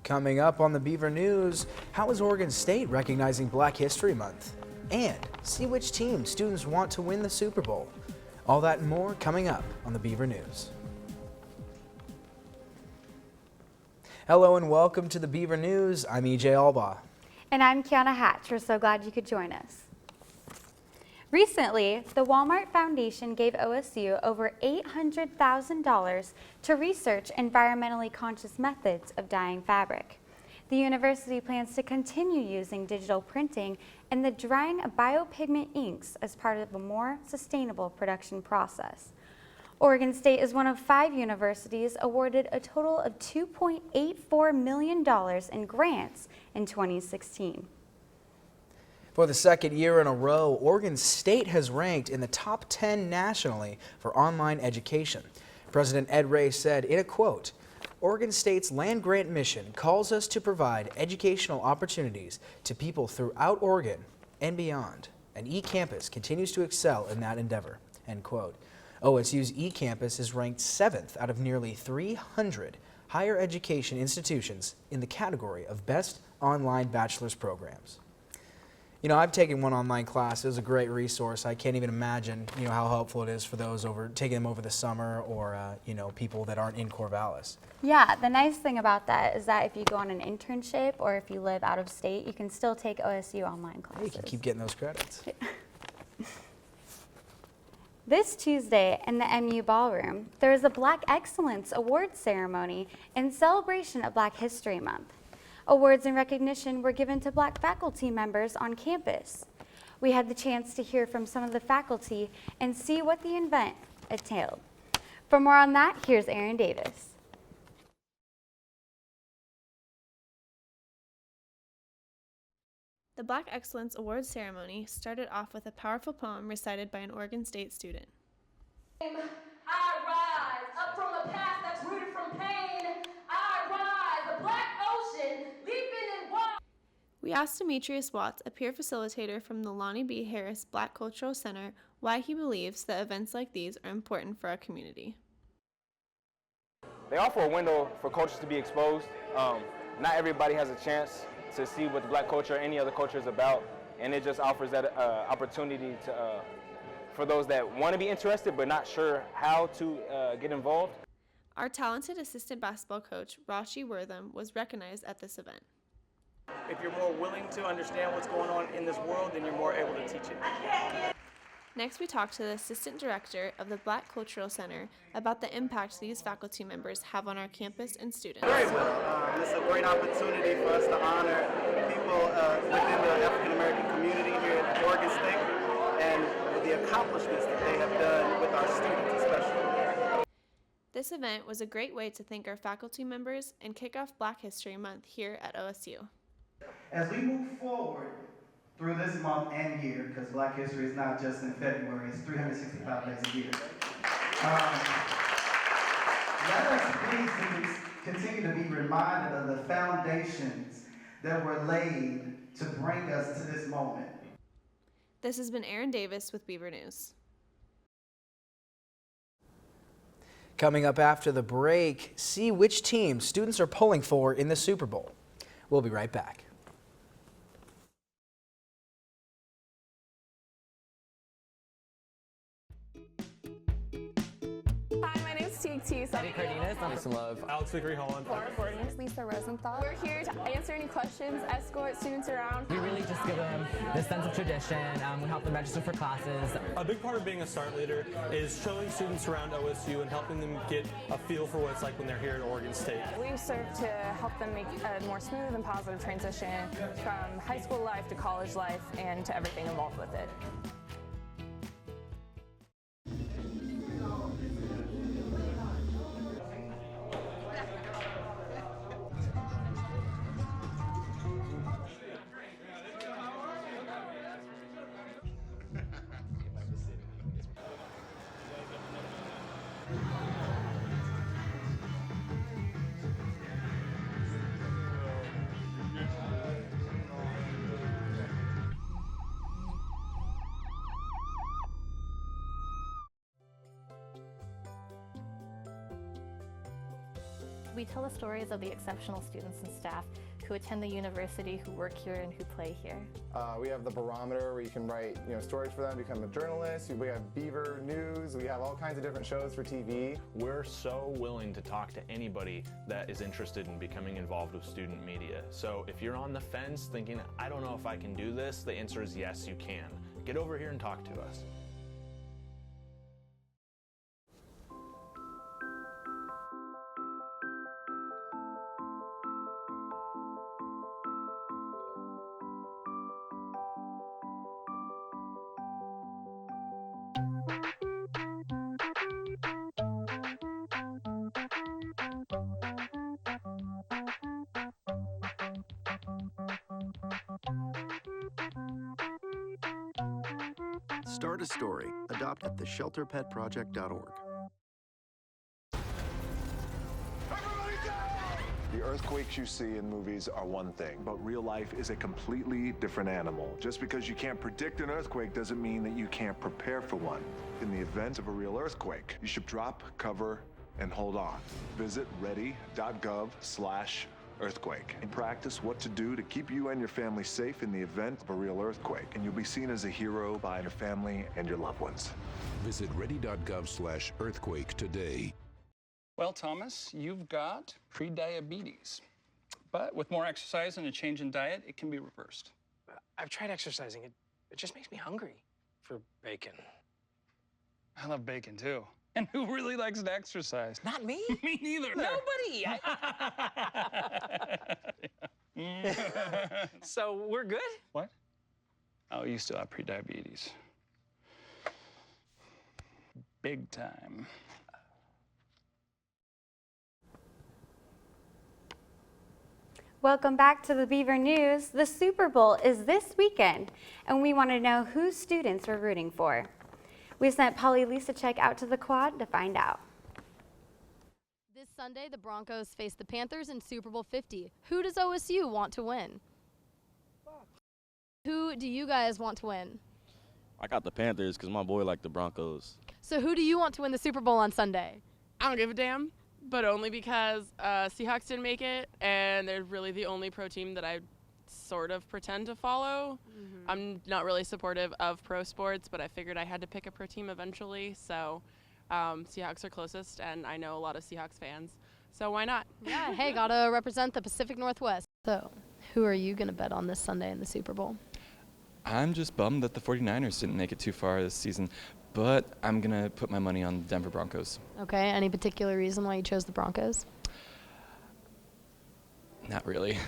Coming up on the Beaver News, how is Oregon State recognizing Black History Month? And see which team students want to win the Super Bowl. All that and more coming up on the Beaver News. Hello and welcome to the Beaver News. I'm EJ Albaugh. And I'm Kiana Hatch. We're so glad you could join us. Recently, the Walmart Foundation gave OSU over $800,000 to research environmentally conscious methods of dyeing fabric. The university plans to continue using digital printing and the drying of biopigment inks as part of a more sustainable production process. Oregon State is one of 5 universities awarded a total of $2.84 million in grants in 2016. For the second year in a row, Oregon State has ranked in the top 10 nationally for online education. President Ed Ray said in a quote, "Oregon State's land grant mission calls us to provide educational opportunities to people throughout Oregon and beyond, and eCampus continues to excel in that endeavor," end quote. OSU's eCampus is ranked 7th out of nearly 300 higher education institutions in the category of best online bachelor's programs. You know, I've taken one online class. It was a great resource. I can't even imagine, how helpful it is for those taking them over the summer or, people that aren't in Corvallis. Yeah, the nice thing about that is that if you go on an internship or if you live out of state, you can still take OSU online classes. You can keep getting those credits. This Tuesday in the MU Ballroom, there is a Black Excellence Awards ceremony in celebration of Black History Month. Awards and recognition were given to Black faculty members on campus. We had the chance to hear from some of the faculty and see what the event entailed. For more on that, here's Aaron Davis. The Black Excellence Awards ceremony started off with a powerful poem recited by an Oregon State student. I rise up from a past that's rooted from pain. I rise, a black ocean, leaping in water. We asked Demetrius Watts, a peer facilitator from the Lonnie B. Harris Black Cultural Center, why he believes that events like these are important for our community. They offer a window for cultures to be exposed. Not everybody has a chance to see what the Black culture or any other culture is about, and it just offers that opportunity to, for those that want to be interested but not sure how to get involved. Our talented assistant basketball coach, Rashi Wortham, was recognized at this event. If you're more willing to understand what's going on in this world, then you're more able to teach it. Next, we talked to the assistant director of the Black Cultural Center about the impact these faculty members have on our campus and students. Very well. It's a great opportunity for us to honor people within the African American community here at Oregon State and the accomplishments that they have done with our students especially. This event was a great way to thank our faculty members and kick off Black History Month here at OSU. As we move forward through this month and year, because Black History is not just in February, it's 365 days a year. Let us please continue to be reminded of the foundations that were laid to bring us to this moment. This has been Aaron Davis with Beaver News. Coming up after the break, see which team students are pulling for in the Super Bowl. We'll be right back. Hi, my name's TT. Eddie Cardenas, Mason Love, Alex Vickery-Holland, Laura Gordon, Lisa Rosenthal. We're here to answer any questions, escort students around. We really just give them this sense of tradition. We help them register for classes. A big part of being a START leader is showing students around OSU and helping them get a feel for what it's like when they're here at Oregon State. We serve to help them make a more smooth and positive transition from high school life to college life and to everything involved with it. we tell the stories of the exceptional students and staff who attend the university, who work here, and who play here. We have the Barometer where you can write stories for them, become a journalist. We have Beaver News. We have all kinds of different shows for TV. We're so willing to talk to anybody that is interested in becoming involved with student media. So if you're on the fence thinking, I don't know if I can do this, the answer is yes, you can. Get over here and talk to us. Start a story. Adopt at theshelterpetproject.org. The earthquakes you see in movies are one thing, but real life is a completely different animal. Just because you can't predict an earthquake doesn't mean that you can't prepare for one. In the event of a real earthquake, you should drop, cover, and hold on. Visit ready.gov/earthquake and practice what to do to keep you and your family safe in the event of a real earthquake. And you'll be seen as a hero by your family and your loved ones. Visit ready.gov/earthquake today. Well, Thomas, you've got prediabetes. But with more exercise and a change in diet, it can be reversed. I've tried exercising. It just makes me hungry for bacon. I love bacon, too. And who really likes to exercise? Not me. Me neither. Nobody. So we're good? What? Oh, you still have prediabetes. Big time. Welcome back to the Beaver News. The Super Bowl is this weekend, and we want to know who students were rooting for. We sent Polly Lisacek out to the quad to find out. This Sunday, the Broncos face the Panthers in Super Bowl 50. Who does OSU want to win? Who do you guys want to win? I got the Panthers because my boy liked the Broncos. So who do you want to win the Super Bowl on Sunday? I don't give a damn, but only because Seahawks didn't make it, and they're really the only pro team that I sort of pretend to follow. I'm not really supportive of pro sports, but I figured I had to pick a pro team eventually, so Seahawks are closest, and I know a lot of Seahawks fans, so why not? Yeah, hey, gotta represent the Pacific Northwest. So, who are you gonna bet on this Sunday in the Super Bowl? I'm just bummed that the 49ers didn't make it too far this season, but I'm gonna put my money on the Denver Broncos. Okay, any particular reason why you chose the Broncos? Not really.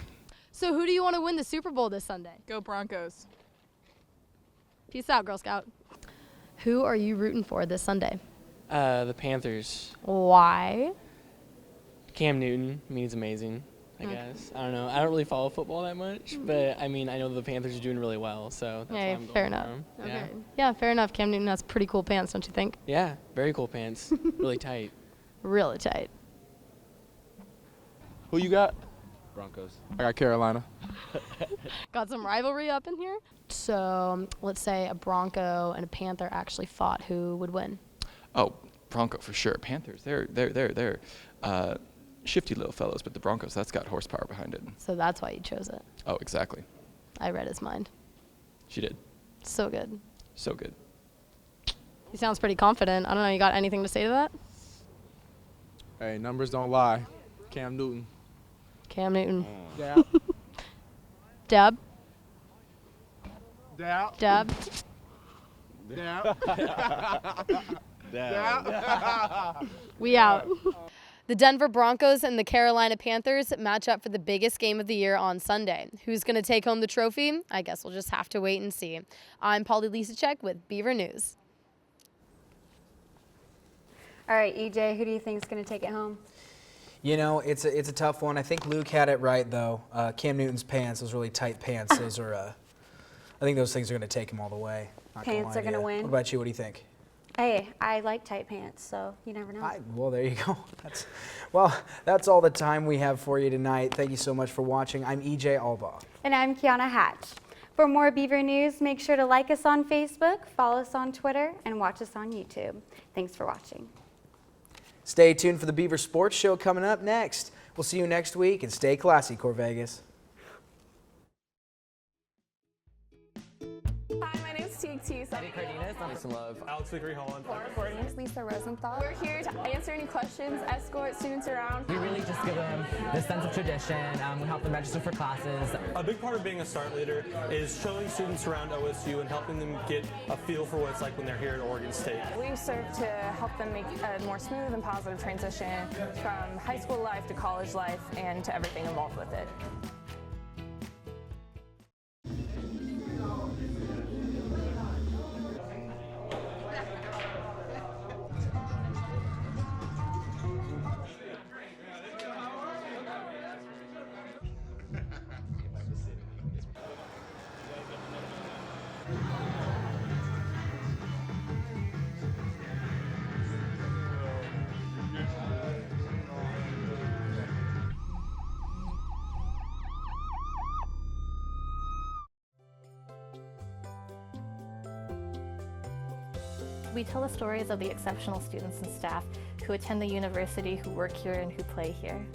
So who do you want to win the Super Bowl this Sunday? Go Broncos. Peace out, Girl Scout. Who are you rooting for this Sunday? The Panthers. Why? Cam Newton. I mean, he's amazing, I guess. I don't know. I don't really follow football that much, but I mean, I know the Panthers are doing really well, so that's why I'm going fair for enough. them. Okay. Yeah, fair enough. Cam Newton has pretty cool pants, don't you think? Yeah, very cool pants. Really tight. Really tight. Who you got? Broncos. I got Carolina. Got some rivalry up in here? So let's say a Bronco and a Panther actually fought. Who would win? Oh, Bronco for sure. Panthers, they're shifty little fellows, but the Broncos, that's got horsepower behind it. So that's why you chose it. Oh, exactly. I read his mind. She did. So good. So good. He sounds pretty confident. I don't know, you got anything to say to that? Hey, numbers don't lie. Cam Newton. Cam Newton. Dab. Deb. Dab. Deb. Dab. We out. The Denver Broncos and the Carolina Panthers match up for the biggest game of the year on Sunday. Who's going to take home the trophy? I guess we'll just have to wait and see. I'm Polly Lisacek with Beaver News. All right, EJ, who do you think is going to take it home? You know, it's a tough one. I think Luke had it right, though. Cam Newton's pants, those really tight pants, those are, I think those things are going to take him all the way. Pants are going to win. What about you? What do you think? Hey, I like tight pants, so you never know. Well, there you go. That's all the time we have for you tonight. Thank you so much for watching. I'm EJ Albaugh. And I'm Kiana Hatch. For more Beaver News, make sure to like us on Facebook, follow us on Twitter, and watch us on YouTube. Thanks for watching. Stay tuned for the Beaver Sports Show coming up next. We'll see you next week, and stay classy, Corvegas. Hi, my name's TT. Mason Love. Alex Vickery-Holland. Laura Gordon. Lisa Rosenthal. We're here to answer any questions, escort students around. We really just give them this sense of tradition. We help them register for classes. A big part of being a START leader is showing students around OSU and helping them get a feel for what it's like when they're here at Oregon State. We serve to help them make a more smooth and positive transition from high school life to college life and to everything involved with it. We tell the stories of the exceptional students and staff who attend the university, who work here, and who play here.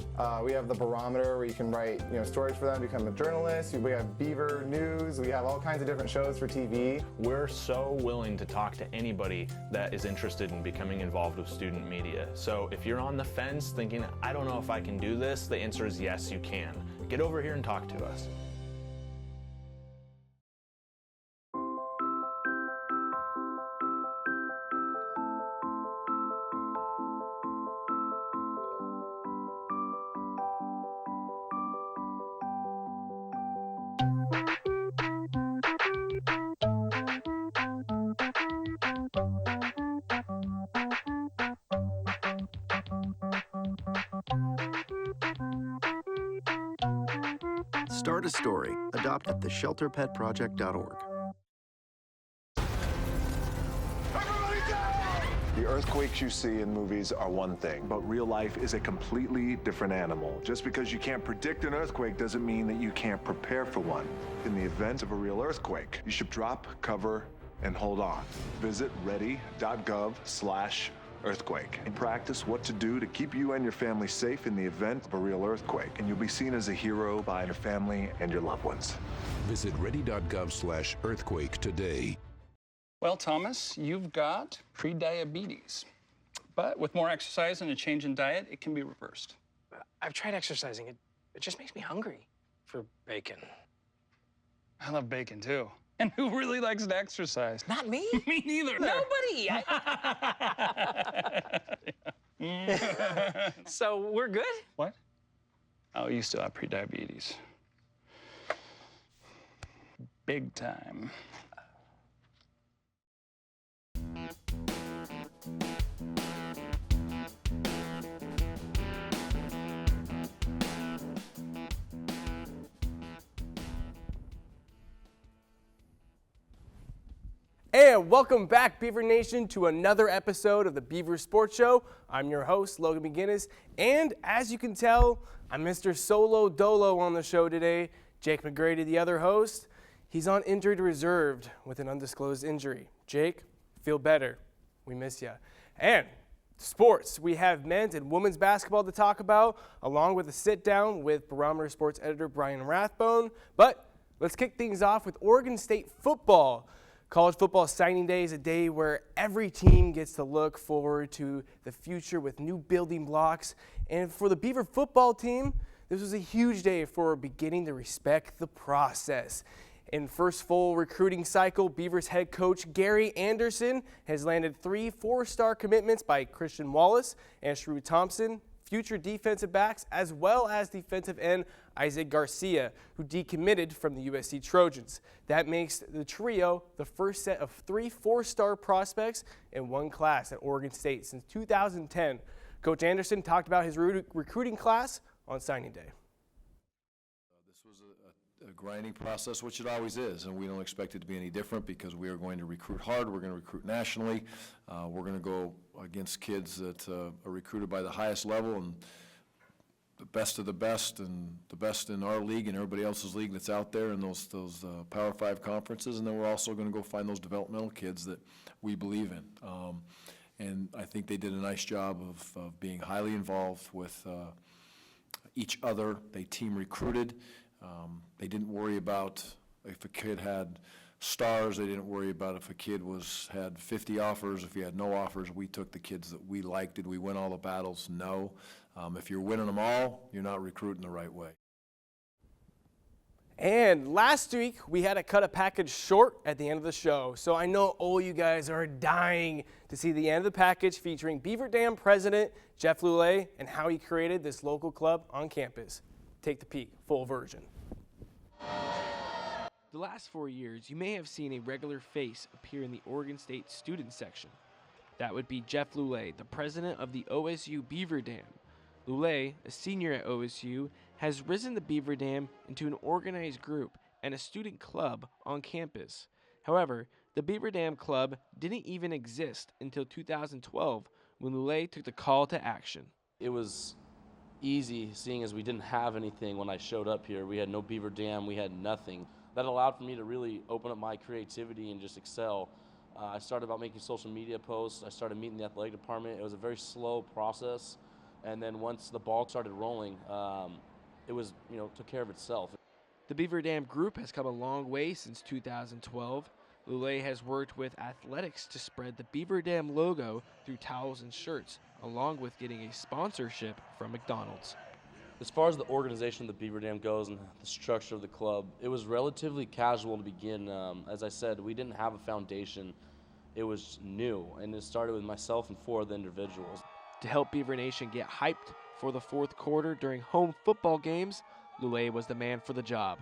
We have the Barometer where you can write stories for them, become a journalist. We have Beaver News. We have all kinds of different shows for TV. We're so willing to talk to anybody that is interested in becoming involved with student media. So if you're on the fence thinking, I don't know if I can do this, the answer is yes, you can. Get over here and talk to us. Start a story. Adopt at theshelterpetproject.org. The earthquakes you see in movies are one thing, but real life is a completely different animal. Just because you can't predict an earthquake doesn't mean that you can't prepare for one. In the event of a real earthquake, you should drop, cover, and hold on. Visit ready.gov/earthquake and practice what to do to keep you and your family safe in the event of a real earthquake. And you'll be seen as a hero by your family and your loved ones. Visit ready.gov/earthquake today. Well, Thomas, you've got prediabetes. But with more exercise and a change in diet, it can be reversed. I've tried exercising. It just makes me hungry for bacon. I love bacon, too. And who really likes to exercise? Not me. Me neither. Nobody. So we're good? What? Oh, you still have prediabetes. Big time. And welcome back, Beaver Nation, to another episode of the Beaver Sports Show. I'm your host, Logan McGinnis, and as you can tell, I'm Mr. Solo Dolo on the show today. Jake McGrady, the other host, he's on injured reserved with an undisclosed injury. Jake, feel better. We miss you. And sports, we have men's and women's basketball to talk about, along with a sit-down with Barometer Sports editor Brian Rathbone. But let's kick things off with Oregon State football. College football signing day is a day where every team gets to look forward to the future with new building blocks. And for the Beaver football team, this was a huge day for beginning to respect the process. In first full recruiting cycle, Beavers head coach Gary Anderson has landed 3 4-star commitments by Christian Wallace and Shrew Thompson, future defensive backs, as well as defensive end Isaac Garcia, who decommitted from the USC Trojans. That makes the trio the first set of 3 4-star prospects in one class at Oregon State since 2010. Coach Anderson talked about his recruiting class on signing day. This was a grinding process, which it always is, and we don't expect it to be any different because we are going to recruit hard. We're going to recruit nationally. We're going to go against kids that are recruited by the highest level and the best of the best and the best in our league and everybody else's league that's out there in those Power 5 conferences. And then we're also going to go find those developmental kids that we believe in. And I think they did a nice job of being highly involved with each other. They team recruited. They didn't worry about if a kid had stars. They didn't worry about if a kid had 50 offers. If he had no offers, we took the kids that we liked. Did we win all the battles? No. If you're winning them all, you're not recruiting the right way. And last week, we had to cut a package short at the end of the show. So I know all you guys are dying to see the end of the package featuring Beaver Dam president Jeff Lulay and how he created this local club on campus. Take the peek, full version. The last 4 years, you may have seen a regular face appear in the Oregon State student section. That would be Jeff Lulay, the president of the OSU Beaver Dam. Lulay, a senior at OSU, has risen the Beaver Dam into an organized group and a student club on campus. However, the Beaver Dam Club didn't even exist until 2012 when Lulay took the call to action. It was easy seeing as we didn't have anything when I showed up here. We had no Beaver Dam, we had nothing. That allowed for me to really open up my creativity and just excel. I started about making social media posts. I started meeting the athletic department. It was a very slow process. And then once the ball started rolling, it was, took care of itself. The Beaver Dam group has come a long way since 2012. Lulay has worked with athletics to spread the Beaver Dam logo through towels and shirts, along with getting a sponsorship from McDonald's. As far as the organization of the Beaver Dam goes and the structure of the club, it was relatively casual to begin. As I said, we didn't have a foundation. It was new, and it started with myself and 4 other individuals. To help Beaver Nation get hyped for the fourth quarter during home football games, Lulay was the man for the job.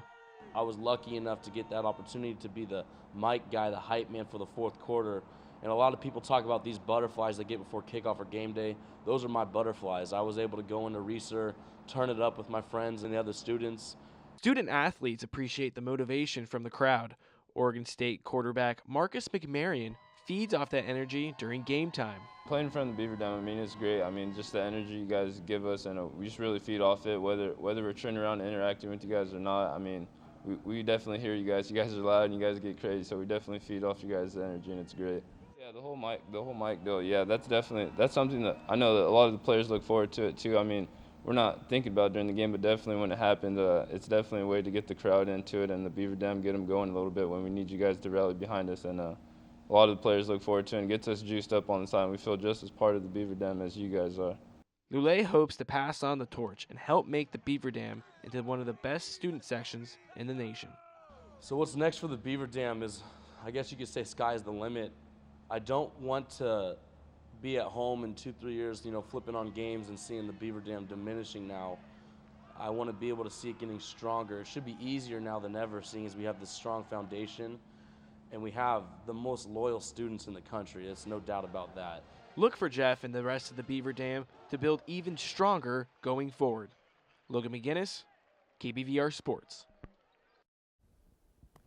I was lucky enough to get that opportunity to be the mic guy, the hype man for the fourth quarter. And a lot of people talk about these butterflies they get before kickoff or game day. Those are my butterflies. I was able to go into Reser, turn it up with my friends and the other students. Student athletes appreciate the motivation from the crowd. Oregon State quarterback Marcus McMarion feeds off that energy during game time. Playing in front of the Beaver Dam, it's great. Just the energy you guys give us, and we just really feed off it, whether we're turning around and interacting with you guys or not. We definitely hear you guys. You guys are loud and you guys get crazy, so we definitely feed off you guys' energy, and it's great. Yeah, the whole mic deal. Yeah, that's something that I know that a lot of the players look forward to it too. We're not thinking about it during the game, but definitely when it happened, it's definitely a way to get the crowd into it and the Beaver Dam, get them going a little bit when we need you guys to rally behind us. And a lot of the players look forward to it and gets us juiced up on the side. We feel just as part of the Beaver Dam as you guys are. Lulay hopes to pass on the torch and help make the Beaver Dam into one of the best student sections in the nation. So what's next for the Beaver Dam is, I guess you could say, sky's the limit. I don't want to be at home in 2-3 years, flipping on games and seeing the Beaver Dam diminishing now. I want to be able to see it getting stronger. It should be easier now than ever, seeing as we have this strong foundation and we have the most loyal students in the country. There's no doubt about that. Look for Jeff and the rest of the Beaver Dam to build even stronger going forward. Logan McGinnis, KBVR Sports.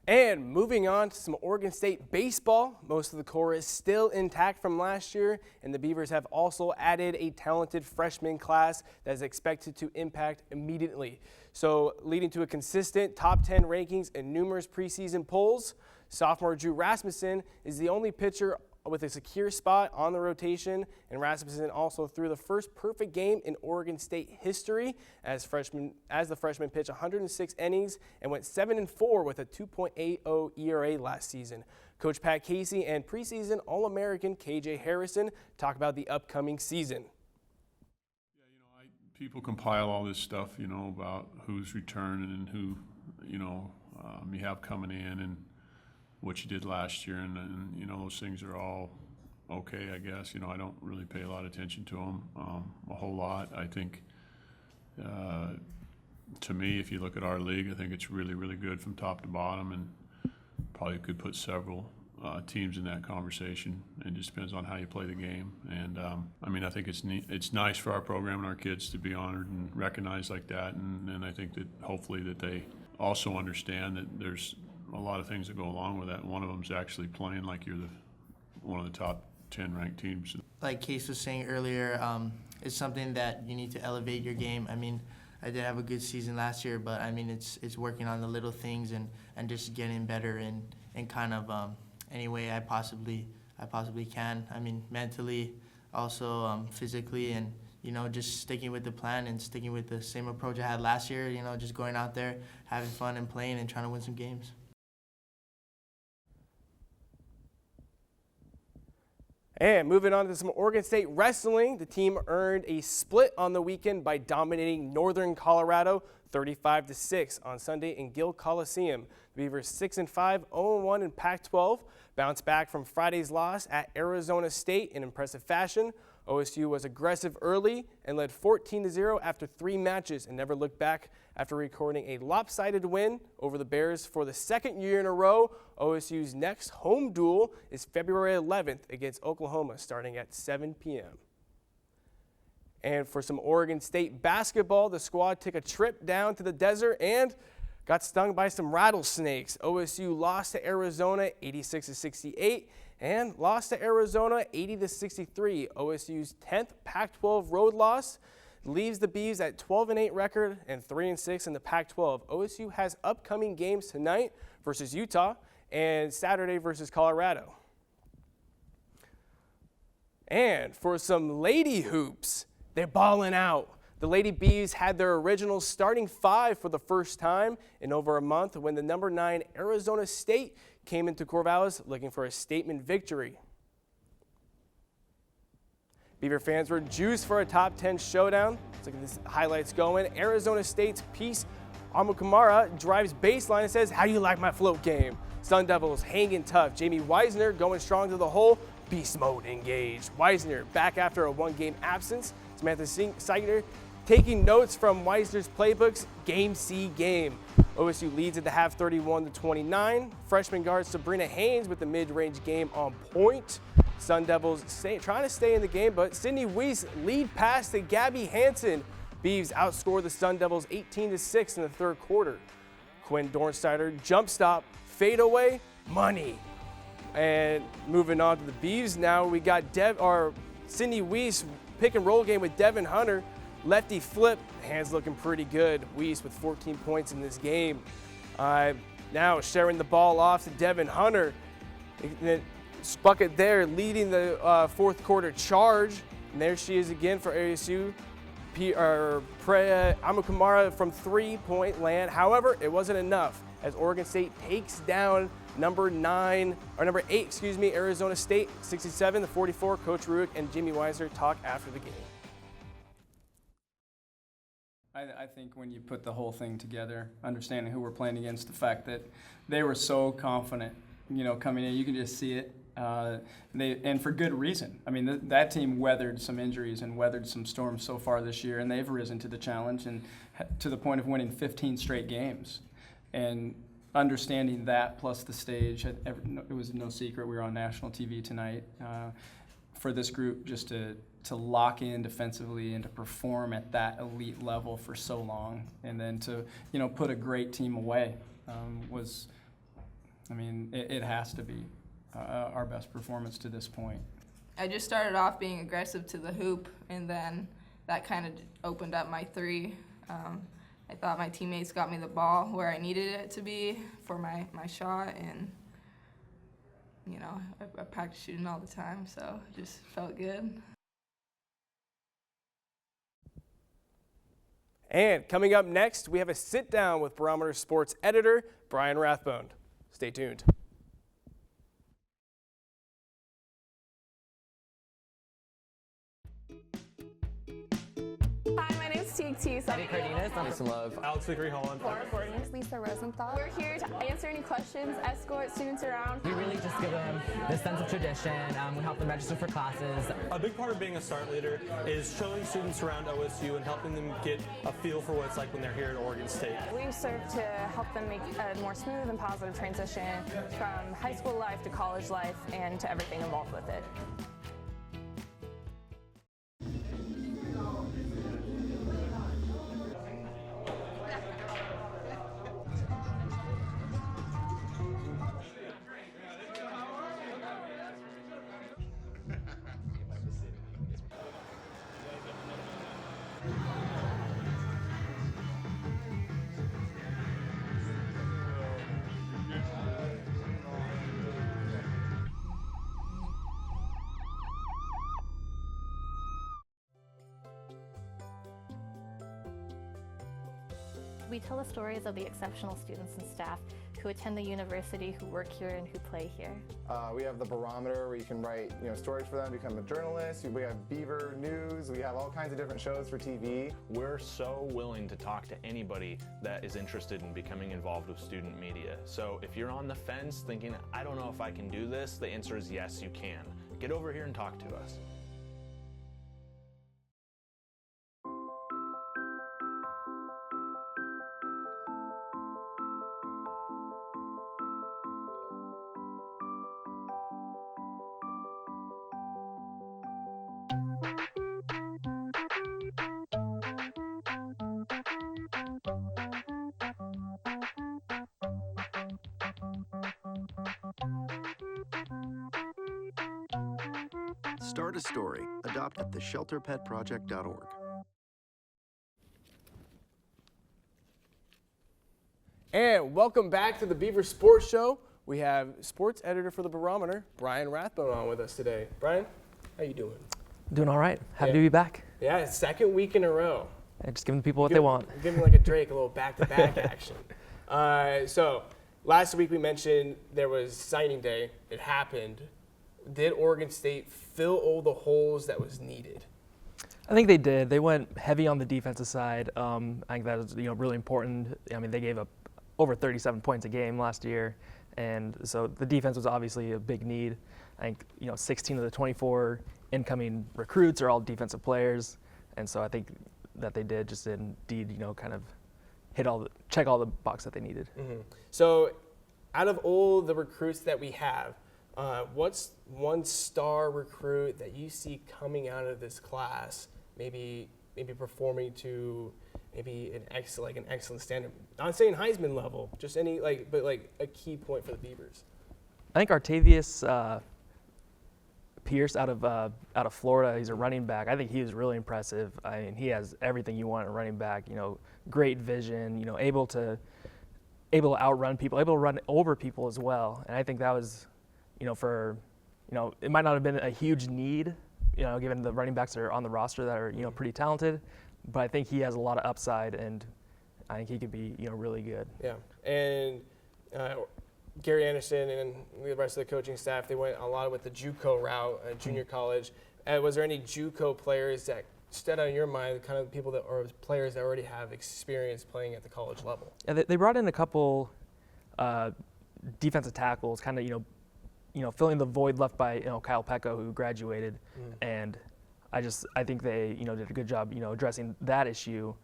And moving on to some Oregon State baseball. Most of the core is still intact from last year, and the Beavers have also added a talented freshman class that is expected to impact immediately. So leading to a consistent top 10 rankings in numerous preseason polls, sophomore Drew Rasmussen is the only pitcher with a secure spot on the rotation, and Rasmussen also threw the first perfect game in Oregon State history as the freshman pitched 106 innings and went 7-4 with a 2.80 ERA last season. Coach Pat Casey and preseason All-American KJ Harrison talk about the upcoming season. People compile all this stuff, about who's returning and who, you have coming in and what you did last year, and those things are all okay, I guess. I don't really pay a lot of attention to them, a whole lot. I think, to me, if you look at our league, I think it's really, really good from top to bottom, and probably could put several teams in that conversation. It just depends on how you play the game. And I think it's nice for our program and our kids to be honored and recognized like that. And I think that hopefully that they also understand that there's a lot of things that go along with that. And one of them is actually playing like you're one of the top 10 ranked teams. Like Case was saying earlier, it's something that you need to elevate your game. I did have a good season last year, but it's working on the little things and just getting better in kind of any way I possibly can. Mentally, also physically, and you know, just sticking with the plan and sticking with the same approach I had last year, you know, just going out there, having fun and playing and trying to win some games. And moving on to some Oregon State wrestling, the team earned a split on the weekend by dominating Northern Colorado 35-6 on Sunday in Gill Coliseum. The Beavers 6-5, 0-1 in Pac-12, bounced back from Friday's loss at Arizona State in impressive fashion. OSU was aggressive early and led 14-0 after 3 matches and never looked back after recording a lopsided win over the Bears for the second year in a row. OSU's next home duel is February 11th against Oklahoma, starting at 7 p.m. And for some Oregon State basketball, the squad took a trip down to the desert and got stung by some rattlesnakes. OSU lost to Arizona 86-68 and lost to Arizona 80-63. OSU's 10th Pac-12 road loss leaves the Beavs at 12-8 record and 3-6 in the Pac-12. OSU has upcoming games tonight versus Utah and Saturday versus Colorado. And for some lady hoops, they're balling out. The Lady Beavs had their original starting 5 for the first time in over a month when the number 9 Arizona State came into Corvallis looking for a statement victory. Beaver fans were juiced for a top 10 showdown. Let's look at these highlights going. Arizona State's Peace Amukamara drives baseline and says, "How do you like my float game?" Sun Devils hanging tough. Jamie Weisner going strong to the hole. Beast mode engaged. Weisner back after a 1-game absence. Samantha Seigner taking notes from Weisner's playbooks. Game C game. OSU leads at the half 31-29. Freshman guard Sabrina Haynes with the mid-range game on point. Sun Devils trying to stay in the game, but Sydney Weiss lead pass to Gabby Hansen. Beavs outscore the Sun Devils 18-6 in the third quarter. Quinn Dornsteiner jump stop, fade away, money. And moving on to the Beavs now, we got Sydney Weiss pick and roll game with Devin Hunter. Lefty flip, hands looking pretty good. Weiss with 14 points in this game. Now sharing the ball off to Devin Hunter. Bucket there leading the fourth quarter charge. And there she is again for ASU. Amukamara from 3-point land. However, it wasn't enough as Oregon State takes down number 8, Arizona State, 67-44. Coach Ruick and Jimmy Weiser talk after the game. I think when you put the whole thing together, understanding who we're playing against, the fact that they were so confident, coming in, you can just see it. And for good reason. I mean, that team weathered some injuries and weathered some storms so far this year, and they've risen to the challenge and to the point of winning 15 straight games. And understanding that plus the stage, it was no secret we were on national TV tonight. For this group just to lock in defensively and to perform at that elite level for so long, and then to put a great team away it has to be our best performance to this point. I just started off being aggressive to the hoop, and then that kind of opened up my 3. I thought my teammates got me the ball where I needed it to be for my shot, and I practice shooting all the time, so it just felt good. And coming up next, we have a sit-down with Barometer Sports editor Brian Rathbone. Stay tuned. Hi, my name's TT. Eddie Cardenas, Jason Love. Alex Vickery-Holland. Laura Gordon. Lisa Rosenthal. We're here to answer any questions, escort students around. We really just give them this sense of tradition. We help them register for classes. A big part of being a start leader is showing students around OSU and helping them get a feel for what it's like when they're here at Oregon State. We serve to help them make a more smooth and positive transition from high school life to college life and to everything involved with it. We tell the stories of the exceptional students and staff who attend the university, who work here, and who play here. We have the Barometer where you can write stories for them, become a journalist. We have Beaver News. We have all kinds of different shows for TV. We're so willing to talk to anybody that is interested in becoming involved with student media. So if you're on the fence thinking, I don't know if I can do this, the answer is yes, you can. Get over here and talk to us. Start a story. Adopt at theshelterpetproject.org. And welcome back to the Beaver Sports Show. We have sports editor for the Barometer, Brian Rathbone, on with us today. Brian, how you doing? Doing all right. Happy to be back. Yeah, second week in a row. And just giving people what they want. Giving like a Drake, a little back-to-back action. So last week we mentioned there was signing day. It happened. Did Oregon State fill all the holes that was needed? I think they did. They went heavy on the defensive side. I think that is really important. I mean, they gave up over 37 points a game last year, and so the defense was obviously a big need. I think 16 of the 24 incoming recruits are all defensive players, and so I think that they did just indeed kind of check all the boxes that they needed. Mm-hmm. So, out of all the recruits that we have, what's one star recruit that you see coming out of this class, maybe performing to maybe an excellent standard? Not saying Heisman level, just any but a key point for the Beavers. I think Artavius Pierce out of Florida, he's a running back. I think he was really impressive. I mean, he has everything you want in a running back. Great vision. Able to outrun people, able to run over people as well. And I think that was, it might not have been a huge need, given the running backs that are on the roster that are pretty talented, but I think he has a lot of upside, and I think he could be really good. Yeah, and Gary Anderson and the rest of the coaching staff, they went a lot with the JUCO route at junior college. Was there any JUCO players that stood out in your mind, kind of people that are players that already have experience playing at the college level? Yeah, they brought in a couple defensive tackles, kind of filling the void left by Kyle Pecco, who graduated, and I think they did a good job addressing that issue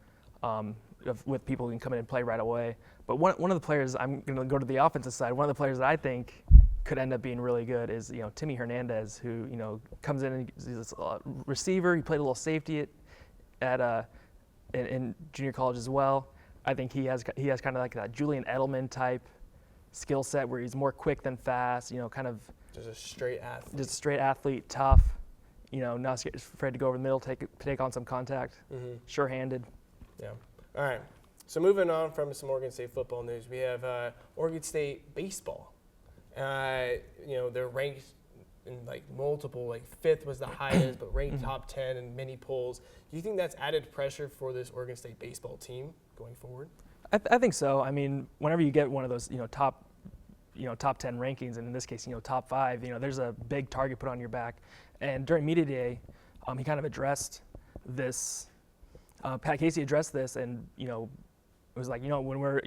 with people who can come in and play right away. But one of the players, I'm going to go to the offensive side, one of the players that I think could end up being really good is Timmy Hernandez, who comes in and he's a receiver. He played a little safety in junior college as well. I think he has kind of like that Julian Edelman type skill set where he's more quick than fast. Kind of just a straight athlete. Just a straight athlete, tough. Not afraid to go over the middle, take on some contact. Sure-handed. Yeah. All right. So moving on from some Oregon State football news, we have Oregon State baseball. They're ranked in multiple, 5th was the highest, but ranked top 10 in many polls. Do you think that's added pressure for this Oregon State baseball team going forward? I think so. I mean, whenever you get one of those, top 10 rankings, and in this case, top 5, there's a big target put on your back. And during media day, he kind of addressed this. Pat Casey addressed this, and it was like, when we're,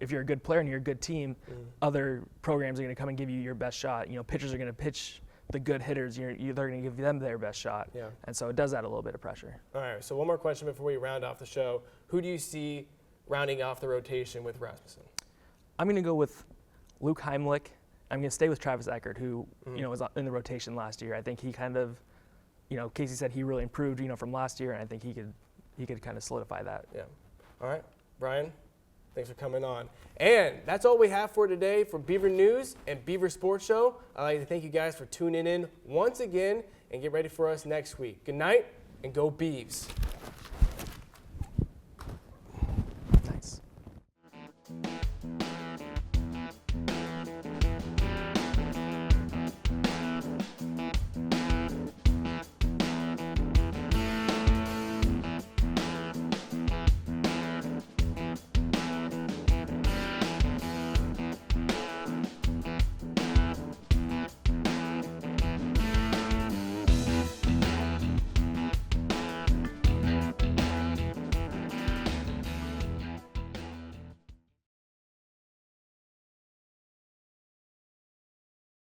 if you're a good player and you're a good team, other programs are going to come and give you your best shot. Pitchers are going to pitch the good hitters. They're going to give them their best shot. Yeah. And so it does add a little bit of pressure. All right. So one more question before we round off the show. Who do you see rounding off the rotation with Rasmussen? I'm going to go with Luke Heimlich. I'm going to stay with Travis Eckert, who was in the rotation last year. I think he kind of, Casey said he really improved, from last year, and I think he could kind of solidify that. Yeah. All right, Brian, thanks for coming on. And that's all we have for today for Beaver News and Beaver Sports Show. I'd like to thank you guys for tuning in once again, and get ready for us next week. Good night, and go Beavs.